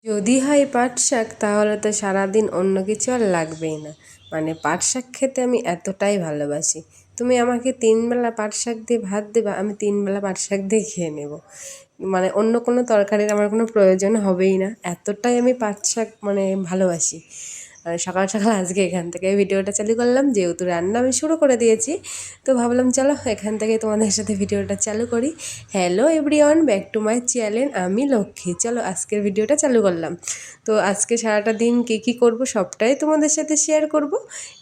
যদি হয় পাট শাক তাহলে তো সারাদিন অন্য কিছু আর লাগবেই না। মানে পাট শাক খেতে আমি এতটাই ভালোবাসি। তুমি আমাকে 3 বেলা পাট শাক দিয়ে ভাত দেবা, আমি 3 বেলা পাট শাক দিয়ে খেয়ে নেব। মানে অন্য কোনো তরকারির আমার কোনো প্রয়োজন হবেই না, এতটাই আমি পাট শাক মানে ভালোবাসি। আর সকাল সকাল আজকে এখান থেকে ভিডিওটা চালু করলাম, যেহেতু রান্না আমি শুরু করে দিয়েছি, তো ভাবলাম চলো এখান থেকে তোমাদের সাথে ভিডিওটা চালু করি। Hello everyone, back to my channel, আমি লক্ষ্মী। চলো আজকের ভিডিওটা চালু করলাম। তো আজকে সারাটা দিন কী কী করব সবটাই তোমাদের সাথে শেয়ার করব।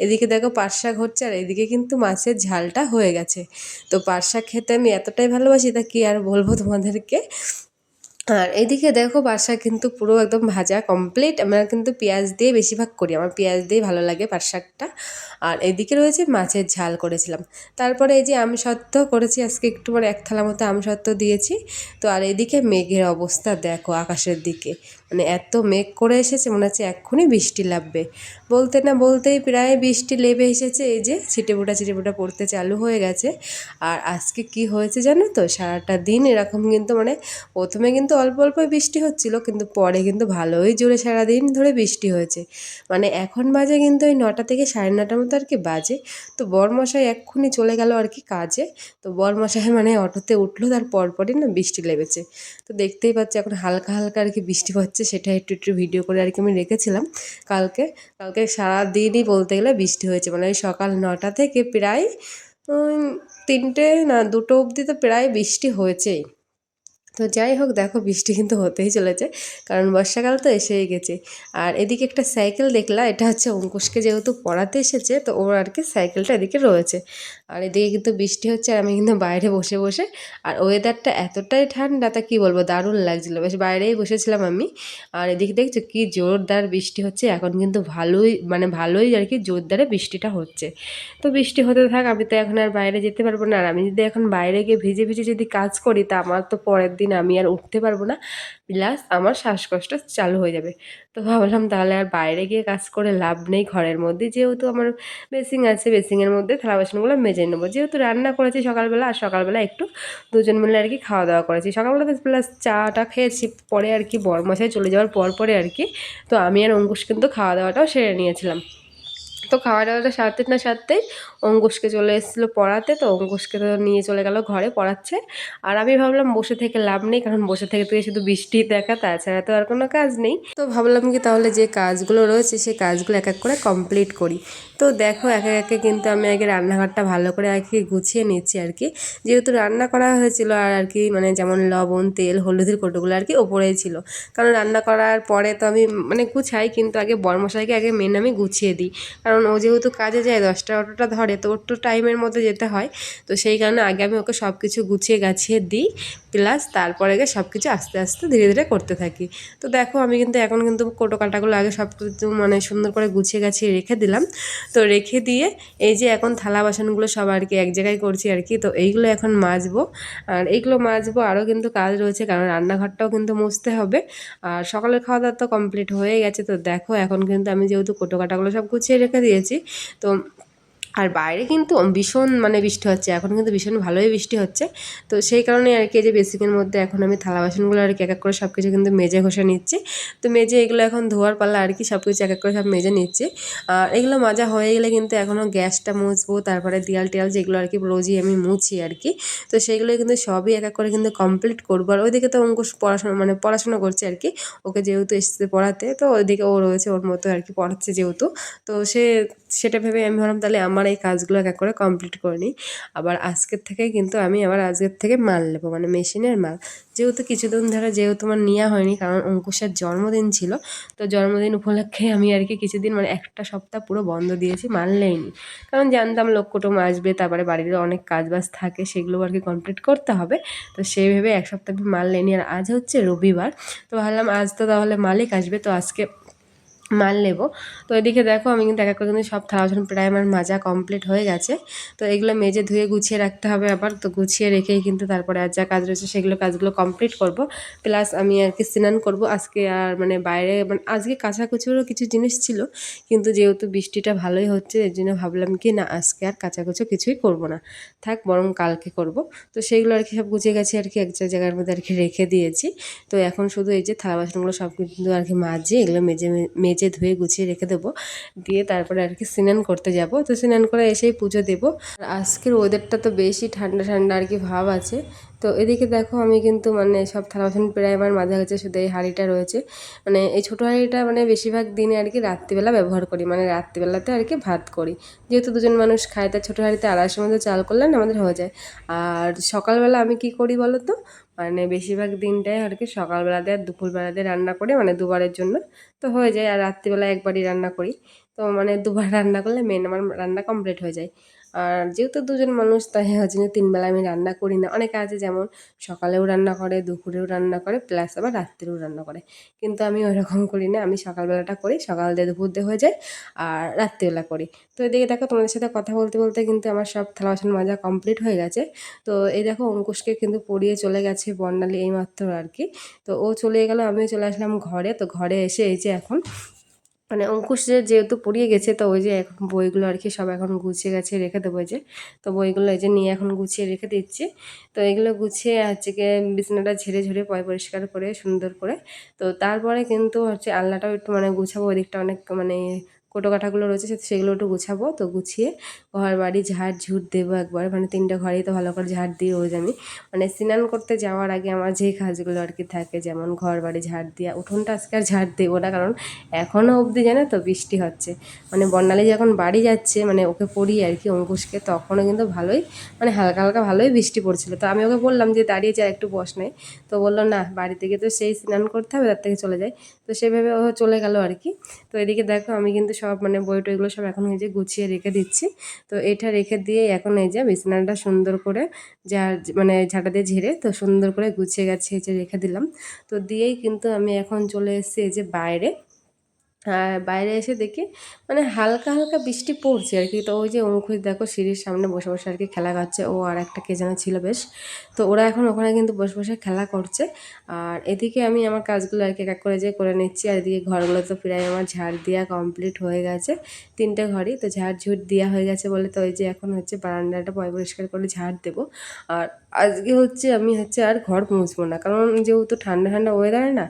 এদিকে দেখো পাট শাক হচ্ছে, আর এদিকে কিন্তু মাছের ঝালটা হয়ে গেছে। তো পাট শাক খেতে আমি এতটাই ভালোবাসি, তা কি আর বলবো তোমাদেরকে। আর এদিকে দেখো বাসা কিন্তু পুরো একদম ভাজা কমপ্লিট। আমরা কিন্তু পেঁয়াজ দিয়ে বেশিরভাগ করি, আমার পেঁয়াজ দিয়ে ভালো লাগে পাট শাকটা। আর এদিকে রয়েছে মাছের ঝাল করেছিলাম। তারপরে এই যে আমসত্ত্ব করেছি আজকে, একটু মানে 1 থালা মতো আমসত্ত্ব দিয়েছি। তো আর এদিকে মেঘের অবস্থা দেখো আকাশের দিকে, মানে এত মেঘ করে এসেছে, মনে হচ্ছে এক্ষুনি বৃষ্টি নামবে। বলতে না বলতেই প্রায় বৃষ্টি নেমে এসেছে, এই যে ছিটেফোঁটা পড়তে চালু হয়ে গেছে। আর আজকে কি হয়েছে জানো তো, সারাটা দিন এরকম কিন্তু মানে প্রথমে কিন্তু অল্প অল্প বৃষ্টি হচ্ছিল, কিন্তু পরে কিন্তু ভালোই জোরে সারাদিন ধরে বৃষ্টি হয়েছে। মানে এখন বাজে কিন্তু ওই 9টা থেকে 9:30 মতো আর কি বাজে। তো বরমশাই এক্ষুনি চলে গেল আর কি কাজে। তো বরমশাই মানে অটোতে উঠলো, তার পরপরই না বৃষ্টি লেগেছে। তো দেখতেই পাচ্ছি এখন হালকা হালকা আর কি বৃষ্টি হচ্ছে, সেটা একটু একটু ভিডিও করে আর কি আমি রেখেছিলাম। কালকে কালকে সারাদিনই বলতে গেলে বৃষ্টি হয়েছে, মানে ওই সকাল 9টা থেকে প্রায় 3টে না 2টো অবধি তো প্রায় বৃষ্টি হয়েছেই। তো যাই হোক দেখো বৃষ্টি কিন্তু হতেই চলেছে, কারণ বর্ষাকাল তো এসেই গেছে। আর এদিকে একটা সাইকেল দেখলাম, এটা হচ্ছে অঙ্কুশকে যেহেতু পড়াতে এসেছে, তো ওর আর কি সাইকেলটা এদিকে রয়েছে। আর এদিকে কিন্তু বৃষ্টি হচ্ছে, আর আমি কিন্তু বাইরে বসে বসে, আর ওয়েদারটা এতটাই ঠান্ডা তা কী বলবো, দারুণ লাগছিলো, বেশ বাইরেই বসেছিলাম আমি। আর এদিকে দেখছো কি জোরদার বৃষ্টি হচ্ছে, এখন কিন্তু ভালোই মানে ভালোই আর কি জোরদারে বৃষ্টিটা হচ্ছে। তো বৃষ্টি হতে থাক, আমি তো এখন আর বাইরে যেতে পারবো না। আর আমি যদি এখন বাইরে গিয়ে ভিজে ভিজে যদি কাজ করি, তা আমার তো পরের দিন আমি আর উঠতে পারবো না, প্লাস আমার শ্বাসকষ্ট চালু হয়ে যাবে। তো ভাবলাম তাহলে আর বাইরে গিয়ে কাজ করে লাভ নেই, ঘরের মধ্যে যেহেতু আমার বেসিং আছে, বেসিংয়ের মধ্যে থালা বাসনগুলো মেজে নেবো। যেহেতু রান্না করেছি সকালবেলা, আর সকালবেলা একটু দুজন মিলে আর কি খাওয়া দাওয়া করেছি সকালবেলা, প্লাস চাটা খেয়েছি পরে আর কি বরমশাই চলে যাওয়ার পরে আর কি। তো আমি আর অঙ্কুশ কিন্তু খাওয়া দাওয়াটাও সেরে নিয়েছিলাম। তো খাওয়া দাওয়াটা সারতে না সারতেই অঙ্কুশকে চলে এসেছিলো পড়াতে, তো অঙ্কুশকে তো নিয়ে চলে গেল ঘরে পড়াচ্ছে। আর আমি ভাবলাম বসে থেকে লাভ নেই, কারণ বসে থেকে তুই শুধু বৃষ্টি দেখা, তাছাড়া তো আর কোনো কাজ নেই। তো ভাবলাম কি তাহলে যে কাজগুলো রয়েছে সেই কাজগুলো এক এক করে কমপ্লিট করি। তো দেখো একে একে কিন্তু আমি আগে রান্নাঘরটা ভালো করে আর কি গুছিয়ে নিচ্ছি আর কি, যেহেতু রান্না করা হয়েছিল। আর আর কি মানে যেমন লবণ তেল হলুদের কৌটোগুলো আর কি ওপরেই ছিল, কারণ রান্না করার পরে তো আমি মানে গুছাই, কিন্তু আগে বরমশাইকে আগে মেন আমি গুছিয়ে দিই। কারণ ও যেহেতু কাজে যায় 10টা অটোটা ধরে, তো ওর তো টাইমের মধ্যে যেতে হয়। তো সেই কারণে আগে আমি ওকে সব কিছু গুছিয়ে গাছিয়ে দিই, প্লাস তারপরে গিয়ে সব কিছু আস্তে আস্তে ধীরে ধীরে করতে থাকি। তো দেখো আমি কিন্তু এখন কিন্তু কোটো কাটাগুলো আগে সব কিছু মানে সুন্দর করে গুছিয়ে গাছিয়ে রেখে দিলাম। তো রেখে দিয়ে এই যে এখন থালা বাসনগুলো সব আর কি এক জায়গায় করছি আর কি। তো এইগুলো এখন মাজবো, আর এইগুলো মাজবো, আরও কিন্তু কাজ রয়েছে, কারণ রান্নাঘরটাও কিন্তু মুছতে হবে। আর সকালের খাওয়া দাওয়া তো কমপ্লিট হয়ে গেছে। তো দেখো এখন কিন্তু আমি যেহেতু কোটো কাটাগুলো সব গুছিয়ে রেখে দিয়েছি, তো আর বাইরে কিন্তু ভীষণ মানে বৃষ্টি হচ্ছে, এখন কিন্তু ভীষণ ভালোই বৃষ্টি হচ্ছে। তো সেই কারণে আর কি যে বেসিনের মধ্যে এখন আমি থালা বাসনগুলো আর কি এক এক করে সব কিছু কিন্তু মেজে ঘষে নিচ্ছি। তো মেজে এগুলো এখন ধোয়ার পালা আর কি, সব কিছু এক এক করে সব মেজে নিচ্ছি। আর এগুলো মাজা হয়ে গেলে কিন্তু এখনও গ্যাসটা মুছবো, তারপরে দেয়াল টেয়াল যেগুলো আর কি রোজই আমি মুছি আর কি। তো সেইগুলো কিন্তু সবই এক এক করে কিন্তু কমপ্লিট করবো। আর ওইদিকে তো অঙ্কুশ পড়াশোনা করছে আর কি, ওকে যেহেতু এসেছে পড়াতে, তো ওইদিকে ও রয়েছে ওর মতো আর কি পড়াচ্ছে যেহেতু। তো সেটা ভেবে আমি ভাবলাম তাহলে আমার এই কাজগুলো এক এক করে কমপ্লিট করে নিই। আবার আজকের থেকে কিন্তু আমি আবার আজকের থেকে মাল নেবো, মানে মেশিনের মাল। যেহেতু কিছুদিন ধরে যেহেতু আমার নেওয়া হয়নি, কারণ অঙ্কুশের জন্মদিন ছিল। তো জন্মদিন উপলক্ষে আমি আর কি কিছুদিন মানে একটা সপ্তাহ পুরো বন্ধ দিয়েছি, মাল নেইনি। কারণ জানতাম লোক কুটুম আসবে, তারপরে বাড়ির অনেক কাজ বাজ থাকে, সেগুলো আর কি কমপ্লিট করতে হবে। তো সেই ভেবে এক সপ্তাহ মাল নেইনি। আর আজ হচ্ছে রবিবার, তো ভাবলাম আজ তো তাহলে মালিক আসবে, তো আজকে মাল নেব। তো এদিকে দেখো আমি কিন্তু এক এক করে কিন্তু সব থালা বাসন প্রায় আমার মাজা কমপ্লিট হয়ে গেছে। তো এগুলো মেজে ধুয়ে গুছিয়ে রাখতে হবে আবার, তো গুছিয়ে রেখেই কিন্তু তারপরে আর যা কাজ রয়েছে সেগুলো কাজগুলো কমপ্লিট করব। প্লাস আমি আর কি স্নান করব আজকে, আর মানে বাইরে মানে আজকে কাচাকুচোরও কিছু জিনিস ছিল, কিন্তু যেহেতু বৃষ্টিটা ভালোই হচ্ছে এর জন্য ভাবলাম কি না আজকে আর কাচাকুচো কিছুই করব না, থাক বরং কালকে করব। তো সেইগুলো আর কি সব গুছিয়ে গেছে আর কি এক জায়গার মধ্যে আর কি রেখে দিয়েছি। তো এখন শুধু এই যে থালা বাসনগুলো সব কিন্তু আর কি মাজি, এগুলো মেজে মেজে ধুয়ে গুছিয়ে রেখে দেবো, দিয়ে তারপরে আর কি স্নান করতে যাব। তো স্নান করে এসেই পুজো দেবো। আর আজকের ওয়েদারটা তো বেশি ঠান্ডা ঠান্ডা আর কি ভাব আছে। তো এদিকে দেখো আমি কিন্তু মানে সব থালা বাসন প্রায় আমার মাঝে গেছে, শুধু এই হাঁড়িটা রয়েছে। মানে এই ছোটো হাঁড়িটা মানে বেশিরভাগ দিনে আর কি রাত্রিবেলা ব্যবহার করি, মানে রাত্রিবেলাতে আর কি ভাত করি, যেহেতু দুজন মানুষ খায়, তাই ছোটো হাঁড়িতে 250 মতো চাল করলে না আমাদের হয়ে যায়। আর সকালবেলা আমি কি করি বলো তো, মানে বেশিরভাগ দিনটাই আর কি সকালবেলাতে আর দুপুরবেলাতে রান্না করে, মানে দুবারের জন্য তো হয়ে যায়। আর রাত্রিবেলা একবারই রান্না করি, তো মানে দুবার রান্না করলে মেন আমার রান্না কমপ্লিট হয়ে যায়। আর যেহেতু দুজন মানুষ তাই হচ্ছে না 3 বেলা আমি রান্না করি না। অনেকে আছে যেমন সকালেও রান্না করে, দুপুরেও রান্না করে, প্লাস আবার রাত্রেও রান্না করে, কিন্তু আমি ওইরকম করি না। আমি সকালবেলাটা করি, সকাল দিয়ে দুপুর দিয়ে হয়ে যায়, আর রাত্রিবেলা করি। তো এদিকে দেখো তোমাদের সাথে কথা বলতে বলতে কিন্তু আমার সব থালা বাসন মাজা কমপ্লিট হয়ে গেছে। তো এই দেখো অঙ্কুশকে কিন্তু পড়িয়ে চলে গেছে বর্ণালী এইমাত্র আর কি। তো ও চলে গেল, আমিও চলে আসলাম ঘরে। তো ঘরে এসে এই যে এখন মানে অঙ্কুশ যেহেতু পড়িয়ে গেছে, তো ওই যে এখন বইগুলো আর কি সব এখন গুছিয়ে গেছে রেখে দেবো। যে তো বইগুলো এই যে নিয়ে এখন গুছিয়ে রেখে দিচ্ছি। তো এগুলো গুছিয়ে হচ্ছে গিয়ে বিছানাটা ঝেড়ে ঝুড়ে পরিষ্কার করে সুন্দর করে, তো তারপরে কিন্তু হচ্ছে আলনাটাও একটু মানে গুছাবো, ওদিকটা অনেক মানে কোটো কাঠাগুলো রয়েছে সেগুলো একটু গুছাবো। তো গুছিয়ে ঘর বাড়ি ঝাড় ঝুট দেবো একবার, মানে 3টে ঘরেই তো ভালো করে ঝাড় দিয়ে রোজ আমি মানে স্নান করতে যাওয়ার আগে আমার যে কাজগুলো আর কি থাকে, যেমন ঘর বাড়ি ঝাড় দেওয়া, উঠোনটা আজকে আর ঝাড় দেবো না, কারণ এখনও অবধি জানো তো বৃষ্টি হচ্ছে। মানে বর্ণালী যখন বাড়ি যাচ্ছে মানে ওকে পড়ি আর কি অঙ্কুশকে, তখনও কিন্তু ভালোই মানে হালকা হালকা ভালোই বৃষ্টি পড়ছিল। তো আমি ওকে বললাম যে দাঁড়িয়ে যা একটু বস নাই, তো বললো না বাড়ি থেকে তো সেই স্নান করতে হবে, তার থেকে চলে যায়। তো সেভাবে ও চলে গেল আর কি। তো এদিকে দেখো আমি কিন্তু সব মানে বই টইগুলো সব এখন এই যে গুছিয়ে রেখে দিচ্ছি। তো এটা রেখে দিয়ে এখন এই যে বিছানাটা সুন্দর করে যা মানে ঝাঁটা দিয়ে ঝেড়ে তো সুন্দর করে গুছিয়ে গেছে এই যে রেখে দিলাম। তো দিয়েই কিন্তু আমি এখন চলে এসেছি এই যে বাইরে। আর বাইরে এসে দেখি মানে হালকা হালকা বৃষ্টি পড়ছে আর কি। তো ওই যে অঙ্কুশ দেখো সিঁড়ির সামনে বসে বসে আর কি খেলা করছে, ও আর একটা কে যেন ছিল বেশ। তো ওরা এখন ওখানে কিন্তু বসে বসে খেলা করছে। আর এদিকে আমি আমার কাজগুলো আর কি এক এক করে যে করে নিচ্ছি। আর এদিকে ঘরগুলো তো প্রায় আমার ঝাড় দেওয়া কমপ্লিট হয়ে গেছে, 3টে ঘরই তো ঝাড় ঝুট দেওয়া হয়ে গেছে বলে, তো ওই যে এখন হচ্ছে বারান্দাটা পরিষ্কার করে ঝাড় দেবো। আর আজকে হচ্ছে আমি হচ্ছে আর ঘর মুছবো না, কারণ যেহেতু ঠান্ডা ঠান্ডা ওয়েদার না,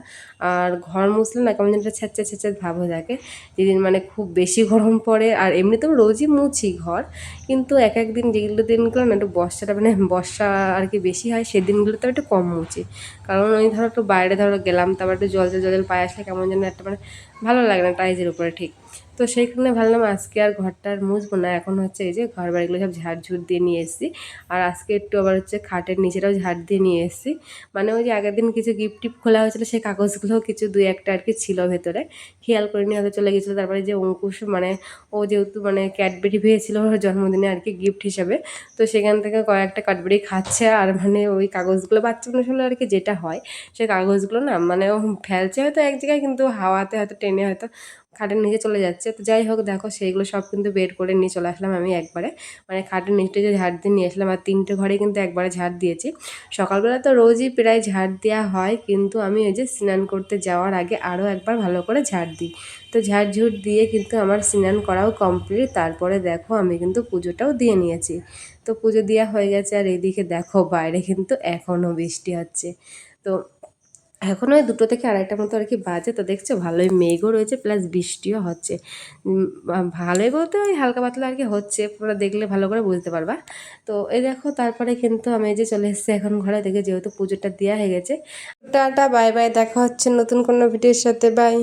আর ঘর মুছলে না কেমন যেন ছ্যাঁচা ছ্যাঁচা ভাব হয়ে থাকে। যেদিন মানে খুব বেশি গরম পড়ে, আর এমনিতেও রোজই মুছি ঘর, কিন্তু এক এক দিন যেগুলো দিনগুলো না একটু বর্ষাটা মানে বর্ষা আর কি বেশি হয় সেদিনগুলোতে একটু কম মুছি। কারণ ওই ধরো একটু বাইরে ধরো গেলাম, তারপর একটু জল জল জল পায়ে আসলে কেমন যেন একটা মানে ভালো লাগে না টাইজের উপরে ঠিক। তো সেইখানে ভাবলাম আজকে আর ঘরটা আর মুছবো না, এখন হচ্ছে এই যে ঘর বাড়িগুলো সব ঝাড় ঝুট দিয়ে নিয়ে এসেছি। আর আজকে একটু আবার হচ্ছে খাটের নিচেটাও ঝাড় দিয়ে নিয়ে এসেছি। মানে ওই যে আগের দিন কিছু গিফট টিফট খোলা হয়েছিল, সেই কাগজগুলোও কিছু 2-1টা আর কি ছিল ভেতরে, খেয়াল করে নিয়ে হয়তো চলে গেছিলো। তারপরে যে অঙ্কুশ মানে ও যেহেতু মানে ক্যাডবেরি পেয়েছিল ওর জন্মদিনে আর কি গিফট হিসাবে, তো সেখান থেকে কয়েকটা ক্যাডবেরি খাচ্ছে। আর মানে ওই কাগজগুলো বাচ্চা মানুষ হলে আর কি যেটা হয়, সেই কাগজগুলো না মানে ও ফেলছে হয়তো এক জায়গায়, কিন্তু হাওয়াতে হয়তো টেনে হয়তো খাটের নিচে চলে যাচ্ছে। তো যাই হোক দেখো সেইগুলো সব কিন্তু বের করে নিয়ে চলে আসলাম আমি একবারে, মানে খাটের নিচে যে ঝাড় দিয়ে নিয়ে আসলাম। আর 3টে ঘরে কিন্তু একবারে ঝাড় দিয়েছি। সকালবেলা তো রোজই প্রায় ঝাড় দেওয়া হয়, কিন্তু আমি ওই যে স্নান করতে যাওয়ার আগে আরও একবার ভালো করে ঝাড় দিই। তো ঝাড় ঝুট দিয়ে কিন্তু আমার স্নান করাও কমপ্লিট। তারপরে দেখো আমি কিন্তু পুজোটাও দিয়ে নিয়েছি। তো পুজো দেওয়া হয়ে গেছে। আর এইদিকে দেখো বাইরে কিন্তু এখনও বৃষ্টি হচ্ছে। তো এখন ওই 2টো থেকে 2:30 মতো আর কি বাজে। তো দেখছো ভালোই মেঘও রয়েছে প্লাস বৃষ্টিও হচ্ছে। ভালোই বলতে ওই হালকা পাতলা আর কি হচ্ছে, পুরো দেখলে ভালো করে বুঝতে পারবা। তো এই দেখো তারপরে কিন্তু আমি এই যে চলে এসেছি এখন ঘরে থেকে, যেহেতু পুজোটা দেওয়া হয়ে গেছে। টাটা বাই বাই, দেখা হচ্ছে নতুন কোনো ভিডিওর সাথে, বাই।